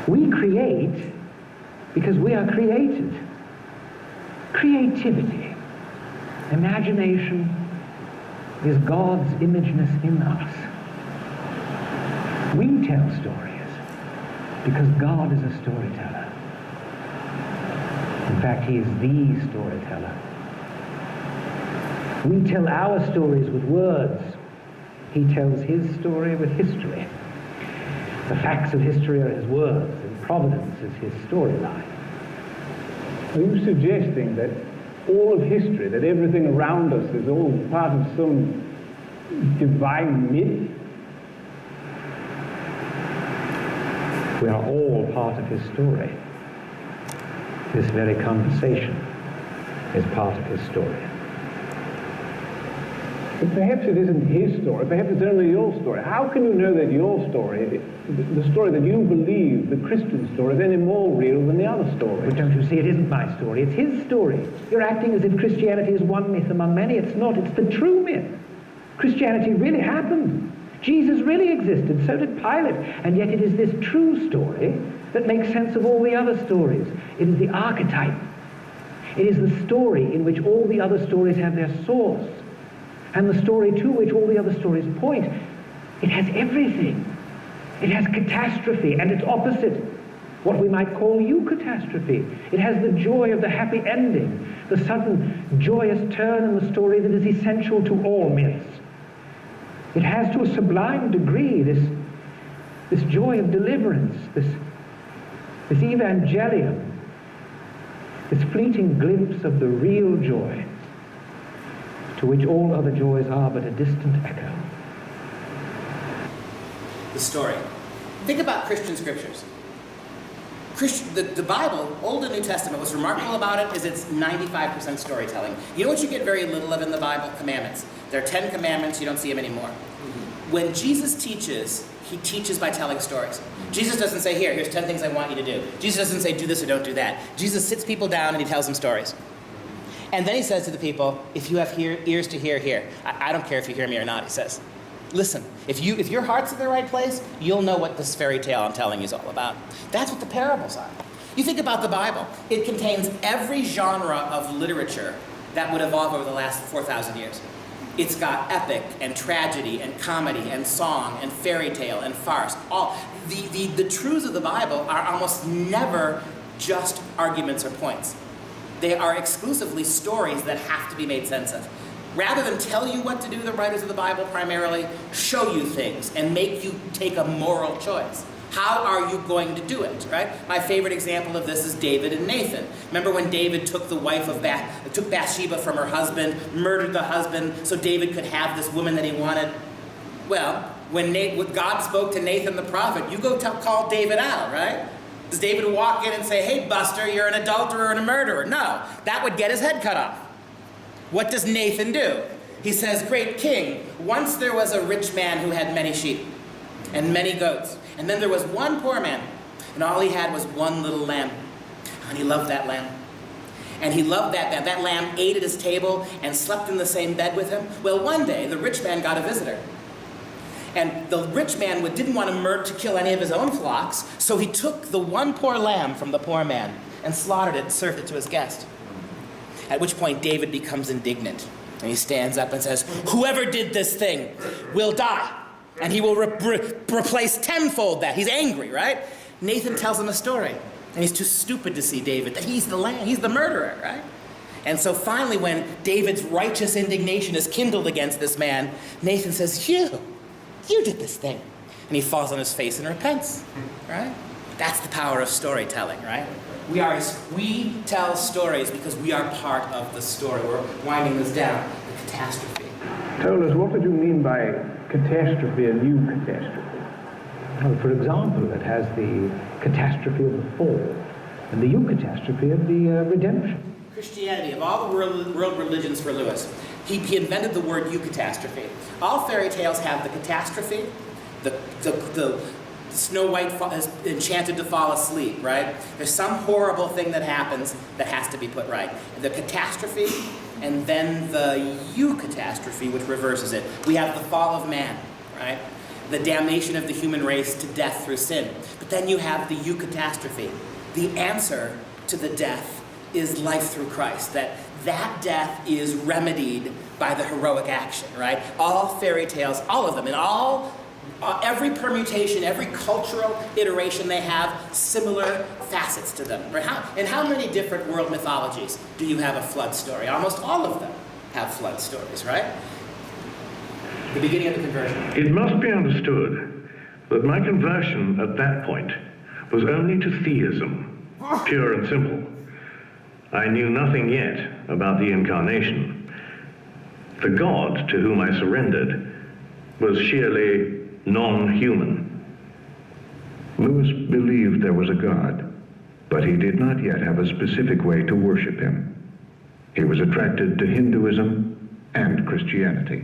We create because we are created. Creativity, imagination, is God's imageness in us. We tell stories because God is a storyteller. In fact, he is the storyteller. We tell our stories with words. He tells his story with history. The facts of history are his words, and providence is his storyline. Are you suggesting that all of history, that everything around us is all part of some divine myth? We are all part of his story. This very conversation is part of his story. But perhaps it isn't his story, perhaps it's only your story. How can you know that your story, the story that you believe, the Christian story, is any more real than the other story? But don't you see, it isn't my story, it's his story. You're acting as if Christianity is one myth among many. It's not, it's the true myth. Christianity really happened. Jesus really existed, so did Pilate. And yet it is this true story that makes sense of all the other stories. It is the archetype. It is the story in which all the other stories have their source, and the story to which all the other stories point. It has everything. It has catastrophe and its opposite, what we might call eucatastrophe. It has the joy of the happy ending, the sudden joyous turn in the story that is essential to all myths. It has to a sublime degree this joy of deliverance, this evangelium, this fleeting glimpse of the real joy, to which all other joys are but a distant echo. The story. Think about Christian scriptures. The Bible, Old and New Testament, what's remarkable about it is it's 95% storytelling. You know what you get very little of in the Bible? Commandments. There are 10 commandments, you don't see them anymore. When Jesus teaches, he teaches by telling stories. Jesus doesn't say, here's 10 things I want you to do. Jesus doesn't say, do this or don't do that. Jesus sits people down and he tells them stories. And then he says to the people, if you have ears to hear, hear. I don't care if you hear me or not, he says. Listen, if your heart's in the right place, you'll know what this fairy tale I'm telling you is all about. That's what the parables are. You think about the Bible. It contains every genre of literature that would evolve over the last 4,000 years. It's got epic and tragedy and comedy and song and fairy tale and farce. All the truths of the Bible are almost never just arguments or points. They are exclusively stories that have to be made sense of. Rather than tell you what to do, the writers of the Bible primarily show you things and make you take a moral choice. How are you going to do it, right? My favorite example of this is David and Nathan. Remember when David took the wife of took Bathsheba from her husband, murdered the husband so David could have this woman that he wanted? Well, when God spoke to Nathan the prophet, you go call David out, right? Does David walk in and say, hey, Buster, you're an adulterer and a murderer? No, that would get his head cut off. What does Nathan do? He says, great king, once there was a rich man who had many sheep and many goats. And then there was one poor man, and all he had was one little lamb. And he loved that lamb. And he loved that lamb. That lamb ate at his table and slept in the same bed with him. Well, one day, the rich man got a visitor. And the rich man didn't want to kill any of his own flocks, so he took the one poor lamb from the poor man and slaughtered it and served it to his guest. At which point, David becomes indignant. And he stands up and says, whoever did this thing will die. And he will replace tenfold that. He's angry, right? Nathan tells him a story. And he's too stupid to see David, that he's the murderer, right? And so finally, when David's righteous indignation is kindled against this man, Nathan says, you did this thing. And he falls on his face and repents, right? That's the power of storytelling, right? We tell stories because we are part of the story. We're winding this down, the catastrophe. Tell us, what did you mean by catastrophe and eucatastrophe? Well, for example, it has the catastrophe of the fall and the eucatastrophe of the redemption. Christianity, of all the world religions for Lewis, he invented the word eucatastrophe. All fairy tales have the catastrophe, the Snow White is enchanted to fall asleep, right? There's some horrible thing that happens that has to be put right. The catastrophe, and then the eucatastrophe, which reverses it. We have the fall of man, right? The damnation of the human race to death through sin. But then you have the eucatastrophe. The answer to the death is life through Christ. That death is remedied by the heroic action, right? All fairy tales, all of them, and every permutation, every cultural iteration they have similar facets to them. Right? In how many different world mythologies do you have a flood story? Almost all of them have flood stories, right? The beginning of the conversion. It must be understood that my conversion at that point was only to theism, pure and simple. I knew nothing yet about the incarnation. The God to whom I surrendered was sheerly non-human. Lewis believed there was a God, but he did not yet have a specific way to worship him. He was attracted to Hinduism and Christianity.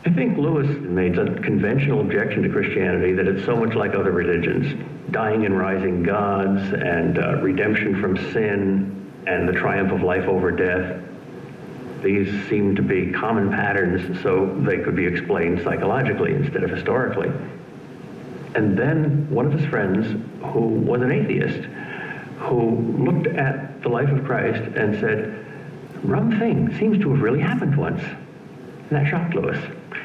I think Lewis made a conventional objection to Christianity that it's so much like other religions, dying and rising gods, and redemption from sin, and the triumph of life over death. These seem to be common patterns, so they could be explained psychologically instead of historically. And then one of his friends, who was an atheist, who looked at the life of Christ and said, "Rum thing seems to have really happened once." And that shocked Lewis.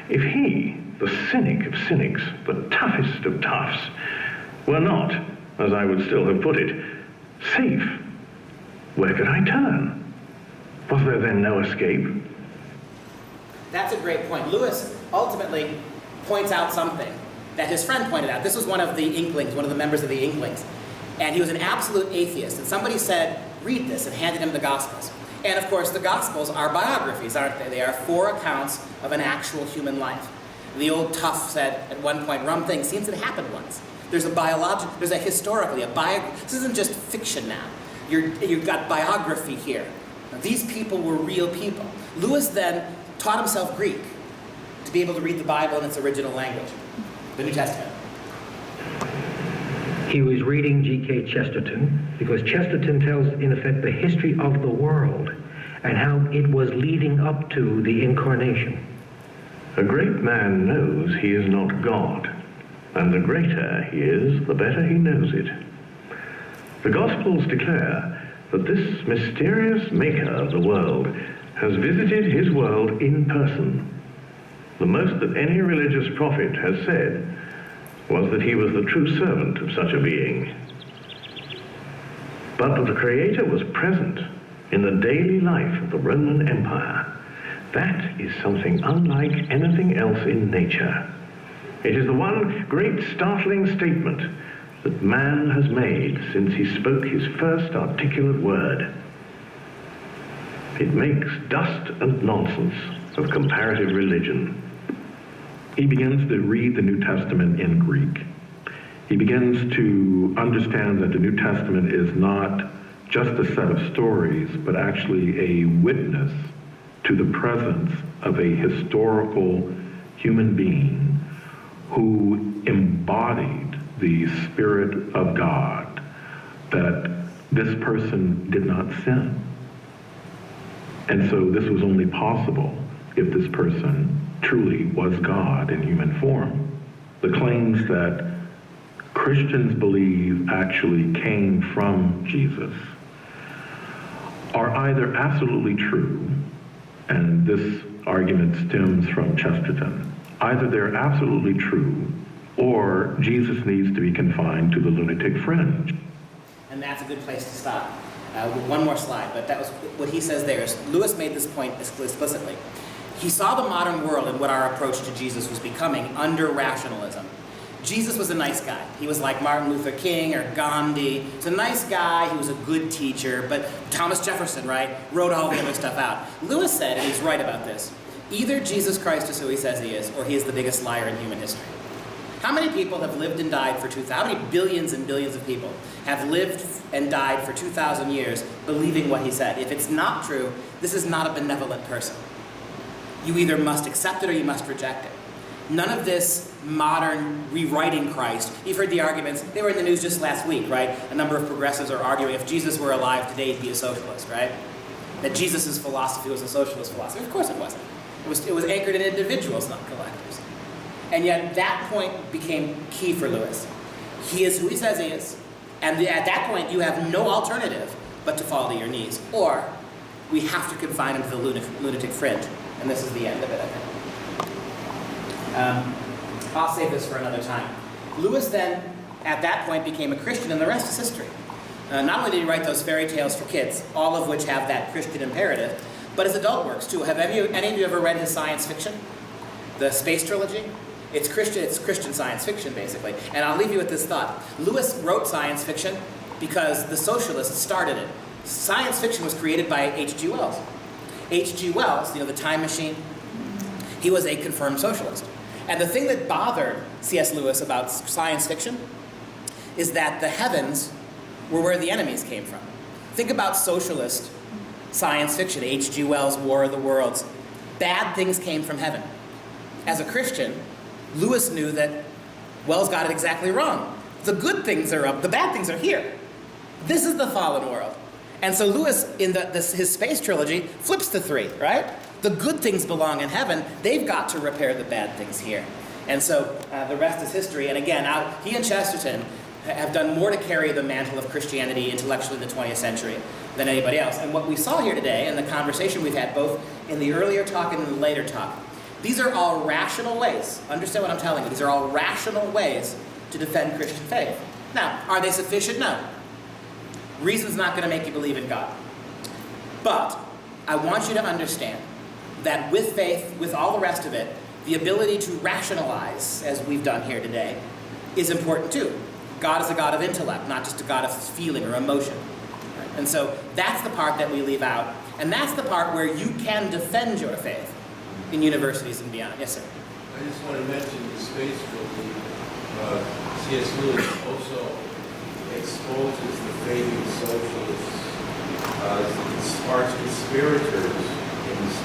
If he, the cynic of cynics, the toughest of toughs, were not, as I would still have put it, safe, where could I turn? Was there then no escape? That's a great point. Lewis ultimately points out something that his friend pointed out. This was one of the Inklings, one of the members of the Inklings. And he was an absolute atheist. And somebody said, read this, and handed him the Gospels. And of course, the Gospels are biographies, aren't they? They are 4 accounts of an actual human life. The old tough said at one point, rum thing seems to have happened once. There's a historically, this isn't just fiction now. You've got biography here. Now, these people were real people. Lewis then taught himself Greek to be able to read the Bible in its original language, the New Testament. He was reading G.K. Chesterton because Chesterton tells, in effect, the history of the world and how it was leading up to the incarnation. A great man knows he is not God, and the greater he is, the better he knows it. The Gospels declare that this mysterious maker of the world has visited his world in person. The most that any religious prophet has said was that he was the true servant of such a being. But that the Creator was present in the daily life of the Roman Empire, that is something unlike anything else in nature. It is the one great startling statement that man has made since he spoke his first articulate word. It makes dust and nonsense of comparative religion. He begins to read the New Testament in Greek. He begins to understand that the New Testament is not just a set of stories, but actually a witness to the presence of a historical human being who embodied the Spirit of God, that this person did not sin. And so this was only possible if this person truly was God in human form. The claims that Christians believe actually came from Jesus are either absolutely true, and this argument stems from Chesterton, either they're absolutely true, or Jesus needs to be confined to the lunatic fringe. And that's a good place to stop. One more slide, but that was what he says there. Is Lewis made this point explicitly. He saw the modern world and what our approach to Jesus was becoming under rationalism. Jesus was a nice guy. He was like Martin Luther King or Gandhi. He's a nice guy. He was a good teacher. But Thomas Jefferson, right, wrote all the other stuff out. Lewis said, and he's right about this, either Jesus Christ is who he says he is, or he is the biggest liar in human history. How many people have lived and died for 2,000? How many billions and billions of people have lived and died for 2,000 years believing what he said? If it's not true, this is not a benevolent person. You either must accept it or you must reject it. None of this modern rewriting Christ. You've heard the arguments, they were in the news just last week, right? A number of progressives are arguing if Jesus were alive today, he'd be a socialist, right? That Jesus' philosophy was a socialist philosophy. Of course it wasn't. It was anchored in individuals, not collectives. And yet that point became key for Lewis. He is who he says he is, and at that point you have no alternative but to fall to your knees. Or we have to confine him to the lunatic fringe. And this is the end of it, I think. I'll save this for another time. Lewis then, at that point, became a Christian, and the rest is history. Not only did he write those fairy tales for kids, all of which have that Christian imperative, but his adult works too. Have any of you ever read his science fiction? The Space Trilogy? It's Christian science fiction, basically. And I'll leave you with this thought. Lewis wrote science fiction because the socialists started it. Science fiction was created by H.G. Wells. H.G. Wells, the time machine, he was a confirmed socialist. And the thing that bothered C.S. Lewis about science fiction is that the heavens were where the enemies came from. Think about socialist science fiction, H.G. Wells' War of the Worlds. Bad things came from heaven. As a Christian, Lewis knew that Wells got it exactly wrong. The good things are up, the bad things are here. This is the fallen world. And so Lewis, in his Space Trilogy, flips the three, right? The good things belong in heaven. They've got to repair the bad things here. And so the rest is history. And again, he and Chesterton have done more to carry the mantle of Christianity intellectually in the 20th century than anybody else. And what we saw here today, and the conversation we've had both in the earlier talk and in the later talk, these are all rational ways. Understand what I'm telling you. These are all rational ways to defend Christian faith. Now, are they sufficient? No. Reason's not going to make you believe in God. But I want you to understand that with faith, with all the rest of it, the ability to rationalize, as we've done here today, is important too. God is a God of intellect, not just a God of feeling or emotion. Right? And so that's the part that we leave out. And that's the part where you can defend your faith in universities and beyond. Yes, sir? I just want to mention the Space Trilogy. C.S. Lewis also exposes the fading socialists as arch conspirators in this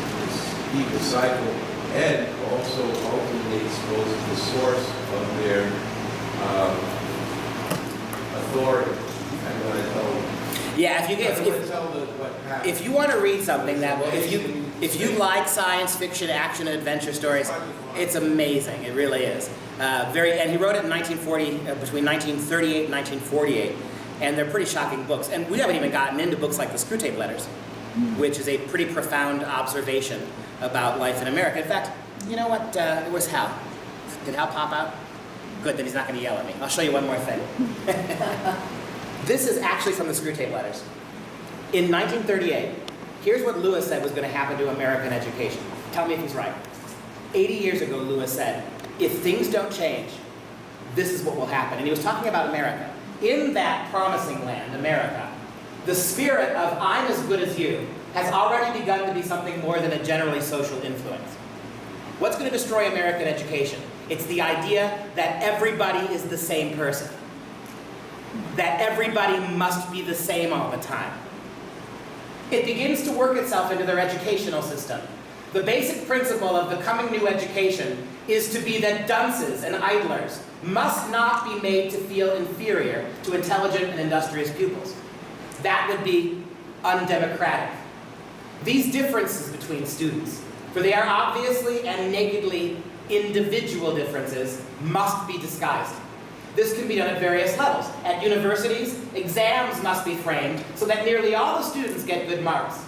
evil cycle, and also ultimately exposes the source of their authority. I'm going to tell them. Yeah, if you want to read something that will, if you like science fiction, action, and adventure stories, it's amazing. It really is. And he wrote it in 1940, between 1938 and 1948, and they're pretty shocking books. And we haven't even gotten into books like the Screwtape Letters, which is a pretty profound observation about life in America. In fact, you know what? Where's Hal? Did Hal pop out? Good, then he's not going to yell at me. I'll show you one more thing. This is actually from the Screwtape Letters. In 1938, here's what Lewis said was going to happen to American education. Tell me if he's right. 80 years ago, Lewis said, if things don't change, this is what will happen. And he was talking about America. In that promising land, America, the spirit of I'm as good as you has already begun to be something more than a generally social influence. What's going to destroy American education? It's the idea that everybody is the same person. That everybody must be the same all the time. It begins to work itself into their educational system. The basic principle of the coming new education is to be that dunces and idlers must not be made to feel inferior to intelligent and industrious pupils. That would be undemocratic. These differences between students, for they are obviously and nakedly individual differences, must be disguised. This can be done at various levels. At universities, exams must be framed so that nearly all the students get good marks.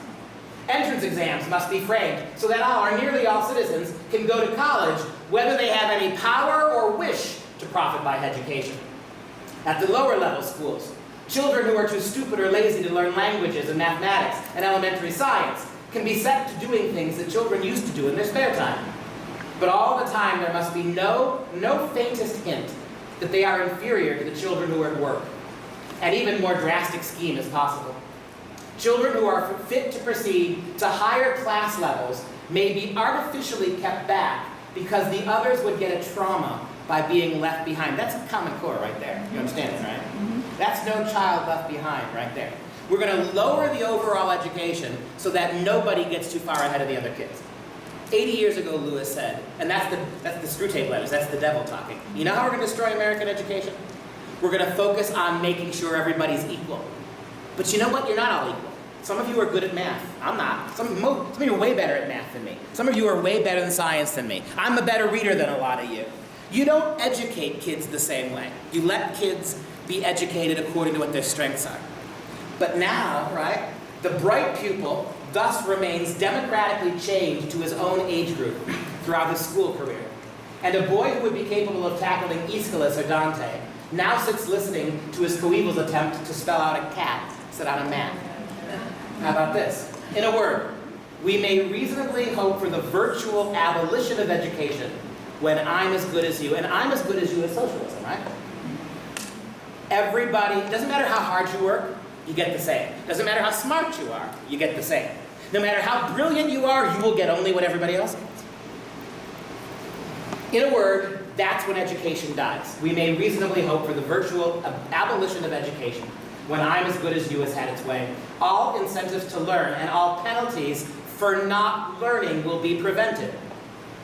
Entrance exams must be framed so that all or nearly all citizens can go to college whether they have any power or wish to profit by education. At the lower level schools, children who are too stupid or lazy to learn languages and mathematics and elementary science can be set to doing things that children used to do in their spare time. But all the time there must be no faintest hint that they are inferior to the children who are at work. An even more drastic scheme is possible. Children who are fit to proceed to higher class levels may be artificially kept back because the others would get a trauma by being left behind. That's a Common Core right there. You understand it, right? That's no child left behind right there. We're going to lower the overall education so that nobody gets too far ahead of the other kids. 80 years ago, Lewis said, and that's the screw tape letters, that's the devil talking. You know how we're going to destroy American education? We're going to focus on making sure everybody's equal. But you know what? You're not all equal. Some of you are good at math. I'm not. Some of you are way better at math than me. Some of you are way better in science than me. I'm a better reader than a lot of you. You don't educate kids the same way. You let kids be educated according to what their strengths are. But now, right, the bright pupil thus remains democratically chained to his own age group throughout his school career. And a boy who would be capable of tackling Aeschylus or Dante now sits listening to his coeval's attempt to spell out a cat set on a map. How about this? In a word, we may reasonably hope for the virtual abolition of education when I'm as good as you, and I'm as good as you is socialism, right? Everybody, doesn't matter how hard you work, you get the same. Doesn't matter how smart you are, you get the same. No matter how brilliant you are, you will get only what everybody else gets. In a word, that's when education dies. We may reasonably hope for the virtual abolition of education when I'm as good as you has had its way. All incentives to learn and all penalties for not learning will be prevented.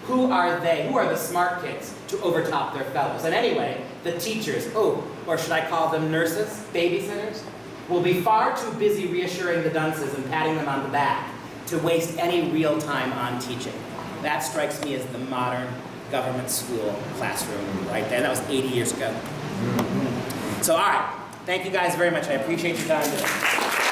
Who are they? Who are the smart kids to overtop their fellows? And anyway, the teachers, or should I call them nurses, babysitters, will be far too busy reassuring the dunces and patting them on the back to waste any real time on teaching. That strikes me as the modern government school classroom right there. That was 80 years ago. So all right, thank you guys very much. I appreciate your time today.